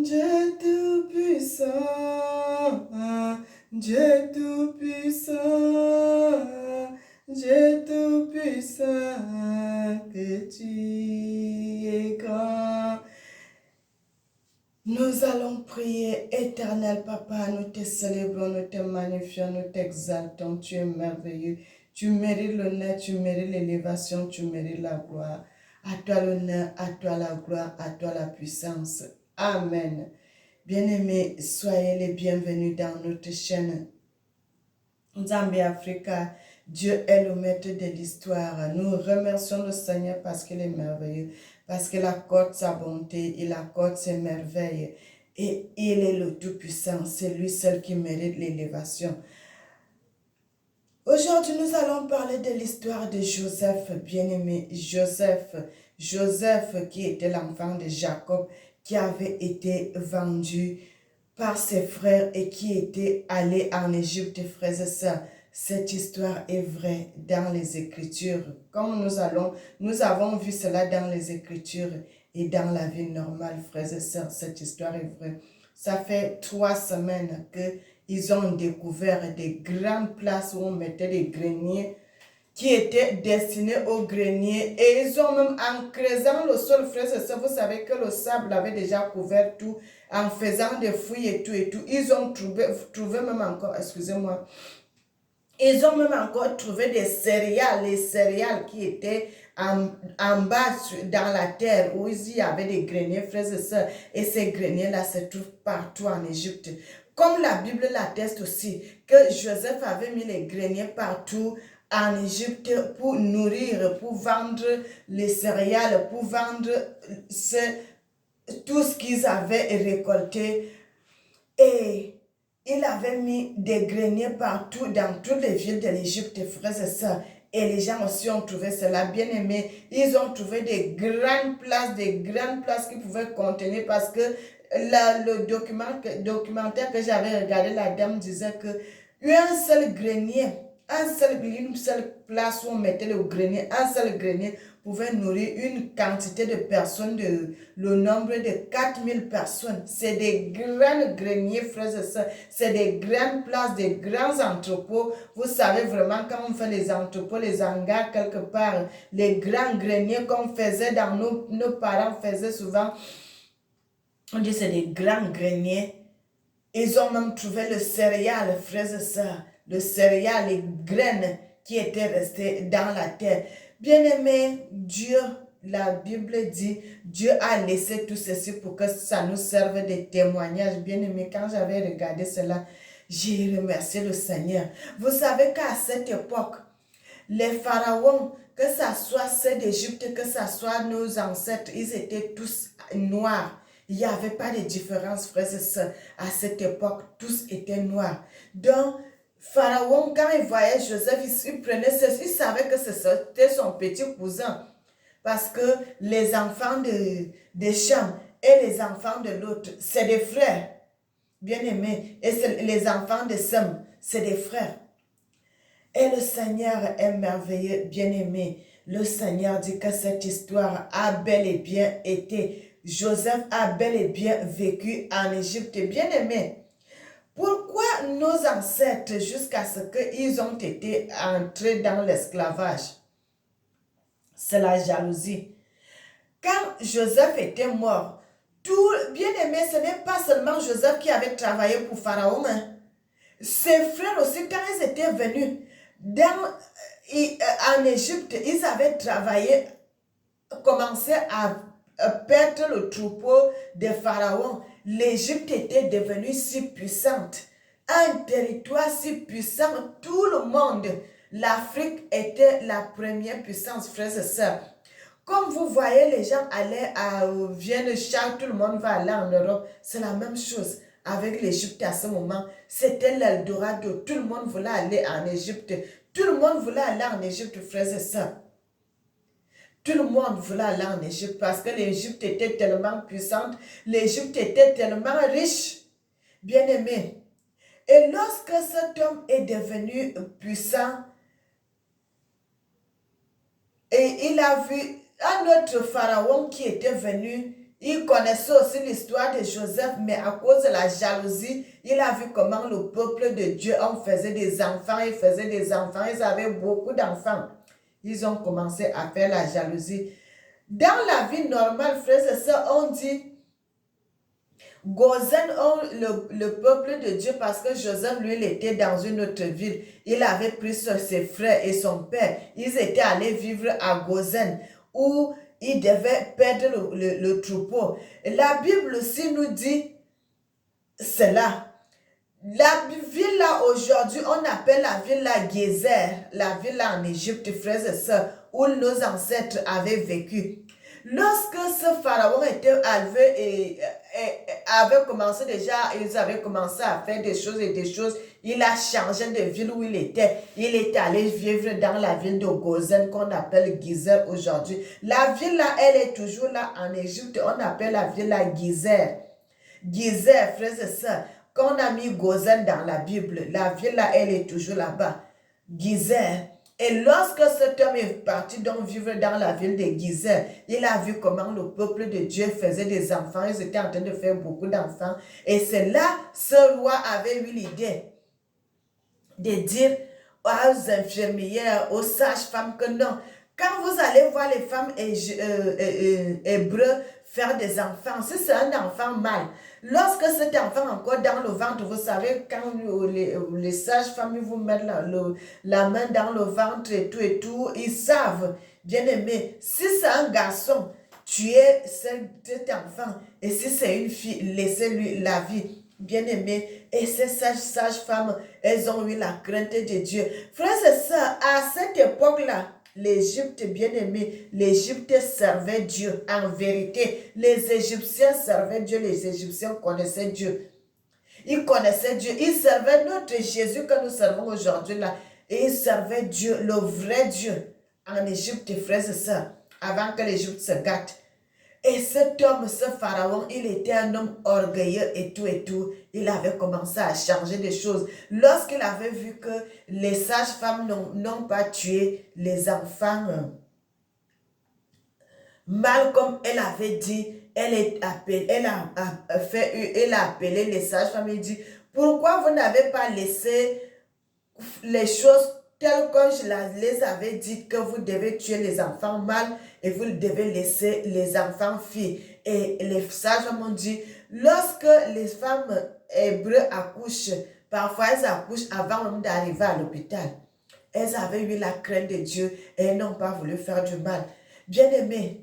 Dieu tout-puissant, Dieu tout-puissant, Dieu tout-puissant, que tu es grand. Nous allons prier, éternel Papa, nous te célébrons, nous te magnifions, nous t'exaltons, tu es merveilleux, tu mérites l'honneur, tu mérites l'élévation, tu mérites la gloire. À toi l'honneur, à toi la gloire, à toi la puissance. Amen. Bien-aimés, soyez les bienvenus dans notre chaîne Zambie Africa. Dieu est le maître de l'histoire. Nous remercions le Seigneur parce qu'il est merveilleux, parce qu'il accorde sa bonté, il accorde ses merveilles. Et il est le Tout-Puissant, c'est lui seul qui mérite l'élévation. Aujourd'hui, nous allons parler de l'histoire de Joseph, bien-aimé. Joseph qui était l'enfant de Jacob, qui avait été vendu par ses frères et qui était allé en Égypte, frères et sœurs. Cette histoire est vraie dans les Écritures. Comme nous avons vu cela dans les Écritures et dans la vie normale, frères et sœurs, cette histoire est vraie. Ça fait 3 semaines qu'ils ont découvert des grandes places où on mettait des greniers qui étaient destinés aux greniers. Et ils ont même, en creusant le sol, frères et sœurs, vous savez que le sable avait déjà couvert tout, en faisant des fouilles et tout, ils ont trouvé même encore, excusez-moi, ils ont même encore trouvé des céréales, les céréales qui étaient en bas dans la terre où il y avait des greniers, frères et sœurs. Et ces greniers-là se trouvent partout en Égypte. Comme la Bible l'atteste aussi, que Joseph avait mis les greniers partout en Égypte pour nourrir, pour vendre les céréales, pour vendre tout ce qu'ils avaient récolté. Et il avait mis des greniers partout dans toutes les villes de l'Égypte, frères et sœurs. Et les gens aussi ont trouvé cela bien aimé. Ils ont trouvé des grandes places qui pouvaient contenir parce que le documentaire que j'avais regardé, la dame disait que un seul grenier, une seule place où on mettait le grenier, un seul grenier pouvait nourrir une quantité de personnes, le nombre de 4000 personnes. C'est des grands greniers, frères et sœurs. C'est des grandes places, des grands entrepôts. Vous savez vraiment quand on fait les entrepôts, les hangars quelque part, les grands greniers qu'on faisait dans nos parents faisaient souvent. On dit c'est des grands greniers. Ils ont même trouvé le céréal, frères et sœurs. Le céréal, les graines qui étaient restées dans la terre. Bien-aimé, Dieu, la Bible dit, Dieu a laissé tout ceci pour que ça nous serve de témoignage. Bien-aimé, quand j'avais regardé cela, j'ai remercié le Seigneur. Vous savez qu'à cette époque, les pharaons, que ce soit ceux d'Égypte, que ce soit nos ancêtres, ils étaient tous noirs. Il n'y avait pas de différence, frères et sœurs. À cette époque, tous étaient noirs. Donc, Pharaon, quand il voyait Joseph, il prenait ceci, il savait que c'était son petit cousin. Parce que les enfants de Cham et les enfants de l'autre, c'est des frères, bien-aimés. Et les enfants de Sem, c'est des frères. Et le Seigneur est merveilleux, bien-aimé. Le Seigneur dit que cette histoire a bel et bien été. Joseph a bel et bien vécu en Égypte, bien-aimé. Pourquoi nos ancêtres, jusqu'à ce qu'ils ont été entrés dans l'esclavage? C'est la jalousie. Quand Joseph était mort, bien-aimé, ce n'est pas seulement Joseph qui avait travaillé pour Pharaon. Ses frères aussi, quand ils étaient venus en Égypte, ils avaient travaillé, commencé à perdre le troupeau de Pharaon. L'Égypte était devenue si puissante, un territoire si puissant, tout le monde, l'Afrique était la première puissance, frères et sœurs. Comme vous voyez, les gens viennent chaque, tout le monde va aller en Europe, c'est la même chose. Avec l'Égypte à ce moment, c'était l'Eldorado. Tout le monde voulait aller en Égypte. Tout le monde voulait aller en Égypte, frères et sœurs. Tout le monde voulait aller en Égypte parce que l'Égypte était tellement puissante. L'Égypte était tellement riche, bien-aimé. Et lorsque cet homme est devenu puissant, et il a vu un autre pharaon qui était venu, Il connaissait aussi l'histoire de Joseph, mais à cause de la jalousie, il a vu comment le peuple de Dieu en faisait des enfants, ils faisaient des enfants, ils avaient beaucoup d'enfants. Ils ont commencé à faire la jalousie. Dans la vie normale, frères et sœurs, on dit Gozen, le peuple de Dieu, parce que Joseph, lui, il était dans une autre ville. Il avait pris ses frères et son père. Ils étaient allés vivre à Gozen, où ils devaient perdre le troupeau. La Bible aussi nous dit cela. La ville là, aujourd'hui, on appelle la ville là Gézer, la ville là en Égypte, frères et sœurs, où nos ancêtres avaient vécu. Lorsque ce pharaon était élevé et avait commencé déjà, ils avaient commencé à faire des choses et des choses, il a changé de ville où il était. Il est allé vivre dans la ville de Gozen qu'on appelle Gézer aujourd'hui. La ville là, elle est toujours là en Égypte, on appelle la ville là Gézer. Gézer, frères et sœurs, qu'on a mis Gozen dans la Bible, la ville là, elle est toujours là-bas. Gézer. Et lorsque cet homme est parti donc vivre dans la ville de Gézer, il a vu comment le peuple de Dieu faisait des enfants. Ils étaient en train de faire beaucoup d'enfants. Et c'est là, ce roi avait eu l'idée de dire aux infirmières, aux sages-femmes que non, quand vous allez voir les femmes hébreux faire des enfants, si c'est un enfant mâle, lorsque cet enfant est encore dans le ventre, vous savez, quand les sages-femmes vous mettent la main dans le ventre et tout, ils savent, bien aimé, si c'est un garçon, tuez cet enfant, et si c'est une fille, laissez-lui la vie. Bien aimé, et ces sages-femmes, elles ont eu la crainte de Dieu. Frères et sœurs, à cette époque-là, l'Égypte, bien aimé, l'Égypte servait Dieu. En vérité, les Égyptiens servaient Dieu, les Égyptiens connaissaient Dieu. Ils connaissaient Dieu, ils servaient notre Jésus que nous servons aujourd'hui là. Et ils servaient Dieu, le vrai Dieu, en Égypte, frères et sœurs, avant que l'Égypte se gâte. Et cet homme, ce pharaon, il était un homme orgueilleux et tout. Il avait commencé à changer des choses. Lorsqu'il avait vu que les sages-femmes n'ont pas tué les enfants mal comme elle avait dit, elle a appelé les sages-femmes et dit, pourquoi vous n'avez pas laissé les choses telles que je les avais dites, que vous devez tuer les enfants mâles et vous devez laisser les enfants filles. Et les sages m'ont dit, lorsque les femmes hébreues accouchent, parfois elles accouchent avant même d'arriver à l'hôpital. Elles avaient eu la crainte de Dieu et elles n'ont pas voulu faire du mal. Bien aimés,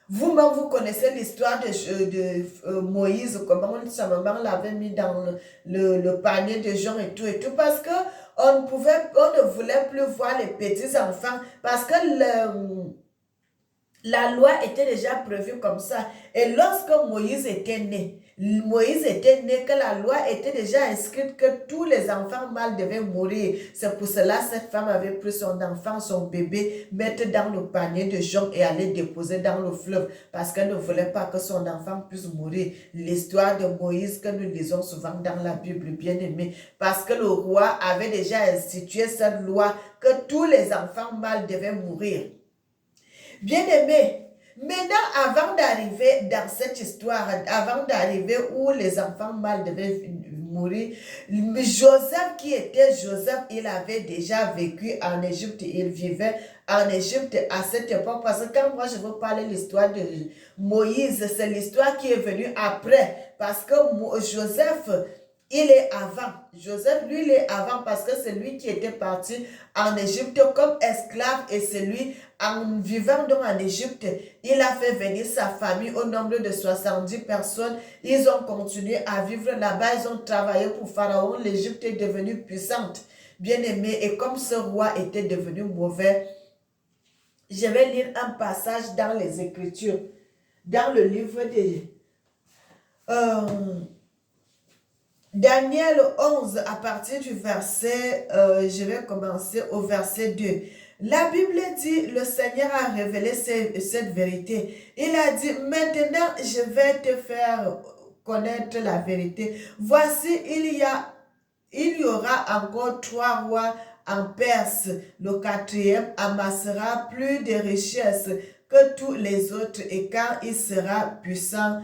vous-même, vous connaissez l'histoire de Moïse, comment sa maman l'avait mis dans le panier de gens et tout, parce que on ne voulait plus voir les petits enfants, parce que la loi était déjà prévue comme ça. Et lorsque Moïse était né, que la loi était déjà inscrite que tous les enfants mâles devaient mourir. C'est pour cela que cette femme avait pris son enfant, son bébé, mettre dans le panier de jonc et aller déposer dans le fleuve parce qu'elle ne voulait pas que son enfant puisse mourir. L'histoire de Moïse que nous lisons souvent dans la Bible, bien aimée, parce que le roi avait déjà institué cette loi que tous les enfants mâles devaient mourir. Bien aimé, maintenant, avant d'arriver dans cette histoire, avant d'arriver où les enfants mâles devaient mourir, Joseph qui était Joseph, il avait déjà vécu en Égypte, il vivait en Égypte à cette époque, parce que quand moi je veux parler de l'histoire de Moïse, c'est l'histoire qui est venue après, parce que Joseph, il est avant. Joseph, lui, il est avant parce que c'est lui qui était parti en Égypte comme esclave et c'est lui, en vivant donc en Égypte, il a fait venir sa famille au nombre de 70 personnes. Ils ont continué à vivre là-bas, ils ont travaillé pour Pharaon. L'Égypte est devenue puissante, bien aimée. Et comme ce roi était devenu mauvais, je vais lire un passage dans les Écritures, dans le livre de Daniel 11, à partir du verset, je vais commencer au verset 2. La Bible dit, le Seigneur a révélé cette vérité. Il a dit, maintenant je vais te faire connaître la vérité. Voici, il y aura encore 3 rois en Perse. Le 4e amassera plus de richesses que tous les autres, et quand il sera puissant,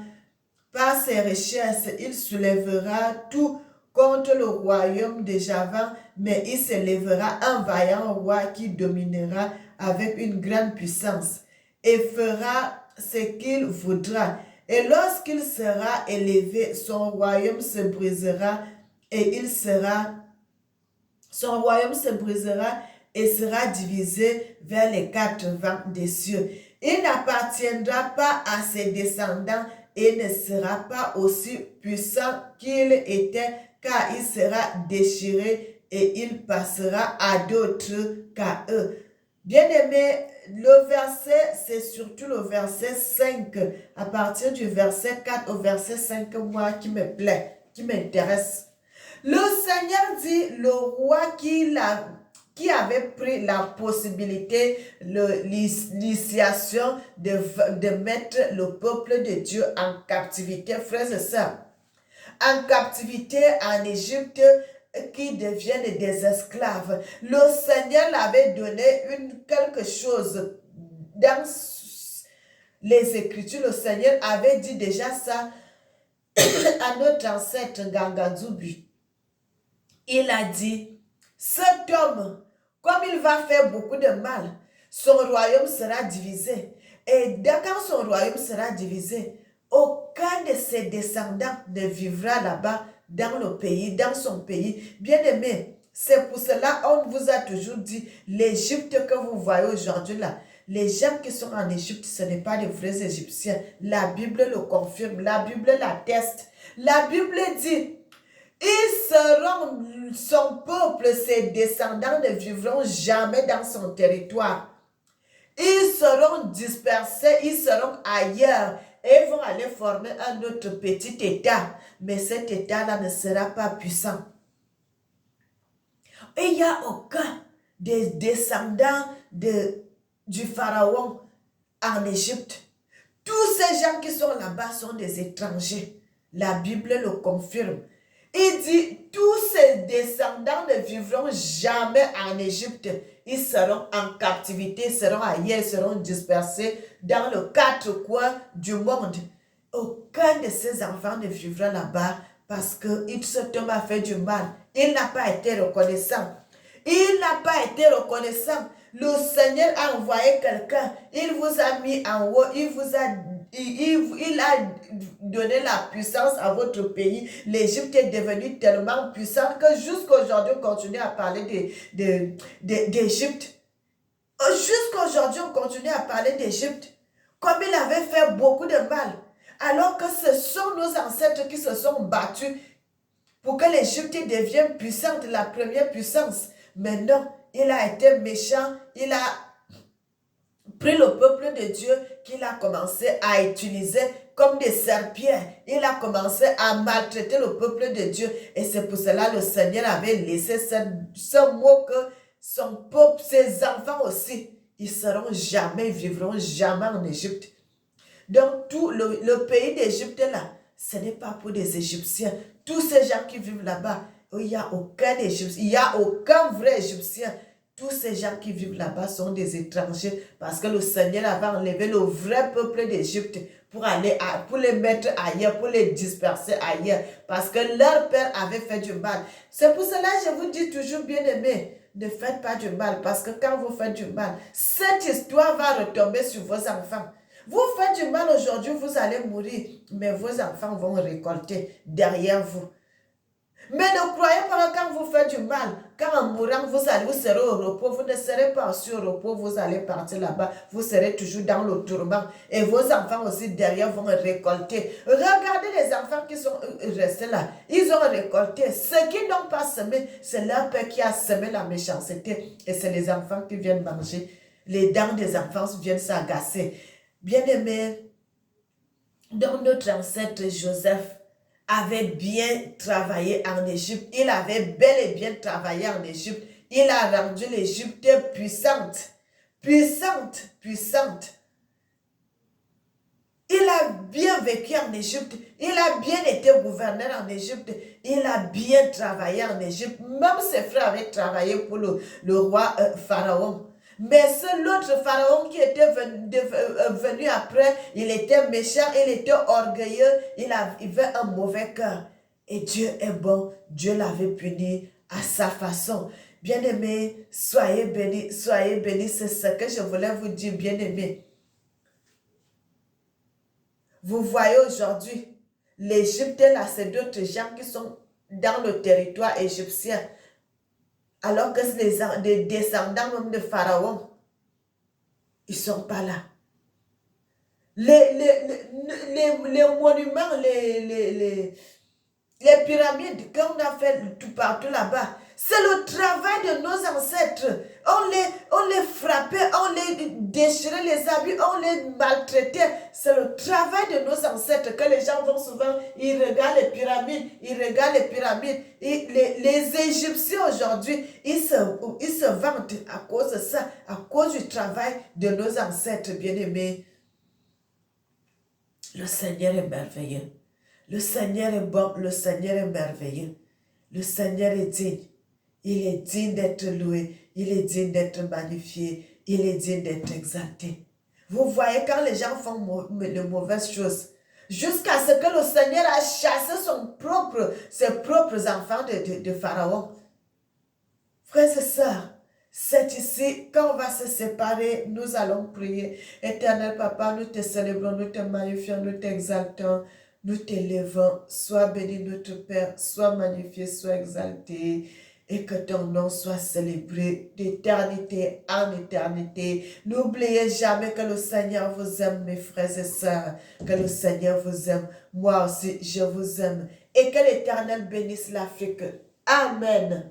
par ses richesses, il soulèvera tout contre le royaume de Javan, mais il s'élèvera un vaillant roi qui dominera avec une grande puissance et fera ce qu'il voudra. Et lorsqu'il sera élevé, son royaume se brisera et son royaume se brisera et sera divisé vers les quatre vents des cieux. Il n'appartiendra pas à ses descendants et ne sera pas aussi puissant qu'il était, car il sera déchiré et il passera à d'autres qu'à eux. Bien-aimé, le verset, c'est surtout le verset 5, à partir du verset 4 au verset 5, moi, qui me plaît, qui m'intéresse. Le Seigneur dit, le roi qui avait pris la possibilité, l'initiation de mettre le peuple de Dieu en captivité, frères et sœurs, en captivité en Égypte, qui deviennent des esclaves. Le Seigneur l'avait donné quelque chose dans les Écritures. Le Seigneur avait dit déjà ça à notre ancêtre Gangadzubi. Il a dit, cet homme, comme il va faire beaucoup de mal, son royaume sera divisé. Et quand son royaume sera divisé, aucun de ses descendants ne vivra là-bas dans le pays, dans son pays. Bien-aimé, c'est pour cela on vous a toujours dit, l'Égypte que vous voyez aujourd'hui là, les gens qui sont en Égypte, ce n'est pas des vrais Égyptiens. La Bible le confirme, la Bible l'atteste. La Bible dit, ils seront son peuple, ses descendants ne vivront jamais dans son territoire. Ils seront dispersés, ils seront ailleurs et vont aller former un autre petit État. Mais cet État-là ne sera pas puissant. Et il n'y a aucun des descendants du Pharaon en Égypte. Tous ces gens qui sont là-bas sont des étrangers. La Bible le confirme. Il dit, tous ces descendants ne vivront jamais en Égypte. Ils seront en captivité, seront ailleurs, seront dispersés dans les quatre coins du monde. Aucun de ces enfants ne vivra là-bas parce que cet homme a fait du mal. Il n'a pas été reconnaissant. Il n'a pas été reconnaissant. Le Seigneur a envoyé quelqu'un. Il vous a mis en haut. Il a donné la puissance à votre pays. L'Égypte est devenue tellement puissante que jusqu'aujourd'hui, on continue à parler d'Égypte. Jusqu'aujourd'hui, on continue à parler d'Égypte. Comme il avait fait beaucoup de mal. Alors que ce sont nos ancêtres qui se sont battus pour que l'Égypte devienne puissante, la première puissance. Mais non, il a été méchant, il a pris le peuple de Dieu qu'il a commencé à utiliser comme des serpillères. Il a commencé à maltraiter le peuple de Dieu. Et c'est pour cela que le Seigneur avait laissé ce mot que son peuple, ses enfants aussi, ils vivront jamais en Égypte. Donc tout le pays d'Égypte là, ce n'est pas pour des Égyptiens. Tous ces gens qui vivent là-bas, il n'y a aucun Égyptien, il n'y a aucun vrai Égyptien. Tous ces gens qui vivent là-bas sont des étrangers parce que le Seigneur avait enlevé le vrai peuple d'Égypte pour les mettre ailleurs, pour les disperser ailleurs parce que leur père avait fait du mal. C'est pour cela que je vous dis toujours, bien aimé, ne faites pas du mal parce que quand vous faites du mal, cette histoire va retomber sur vos enfants. Vous faites du mal aujourd'hui, vous allez mourir, mais vos enfants vont récolter derrière vous. Mais ne croyez pas que quand vous faites du mal, quand en mourant, vous serez au repos, vous ne serez pas aussi au repos, vous allez partir là-bas, vous serez toujours dans le tourment. Et vos enfants aussi derrière vont récolter. Regardez les enfants qui sont restés là, ils ont récolté. Ceux qui n'ont pas semé, c'est leur père qui a semé la méchanceté. Et c'est les enfants qui viennent manger. Les dents des enfants viennent s'agacer. Bien-aimés, donc notre ancêtre Joseph avait bien travaillé en Égypte. Il avait bel et bien travaillé en Égypte. Il a rendu l'Égypte puissante. Puissante, puissante. Il a bien vécu en Égypte. Il a bien été gouverneur en Égypte. Il a bien travaillé en Égypte. Même ses frères avaient travaillé pour le roi Pharaon. Mais l'autre pharaon qui était venu après, il était méchant, il était orgueilleux, il avait un mauvais cœur. Et Dieu est bon, Dieu l'avait puni à sa façon. Bien-aimés, soyez bénis, c'est ce que je voulais vous dire, bien-aimés. Vous voyez aujourd'hui, l'Égypte là, c'est d'autres gens qui sont dans le territoire égyptien. Alors que les descendants même de Pharaon, ils ne sont pas là. Les monuments, les pyramides qu'on a fait tout partout là-bas, c'est le travail de nos ancêtres. On les frappait, on les déchirait les habits, on les maltraitait. C'est le travail de nos ancêtres que les gens vont souvent, ils regardent les pyramides, Et les Égyptiens aujourd'hui, ils se vantent à cause de ça, à cause du travail de nos ancêtres bien-aimés. Le Seigneur est merveilleux. Le Seigneur est bon, le Seigneur est merveilleux. Le Seigneur est digne. Il est digne d'être loué. Il est digne d'être magnifié. Il est digne d'être exalté. Vous voyez quand les gens font de mauvaises choses, jusqu'à ce que le Seigneur a chassé ses propres enfants de Pharaon. Frères et sœurs, c'est ici, quand on va se séparer, nous allons prier. Éternel Papa, nous te célébrons, nous te magnifions, nous t'exaltons, nous t'élevons. Sois béni notre Père, sois magnifié, sois exalté, et que ton nom soit célébré d'éternité en éternité. N'oubliez jamais que le Seigneur vous aime, mes frères et sœurs, que le Seigneur vous aime. Moi aussi, je vous aime. Et que l'Éternel bénisse l'Afrique. Amen.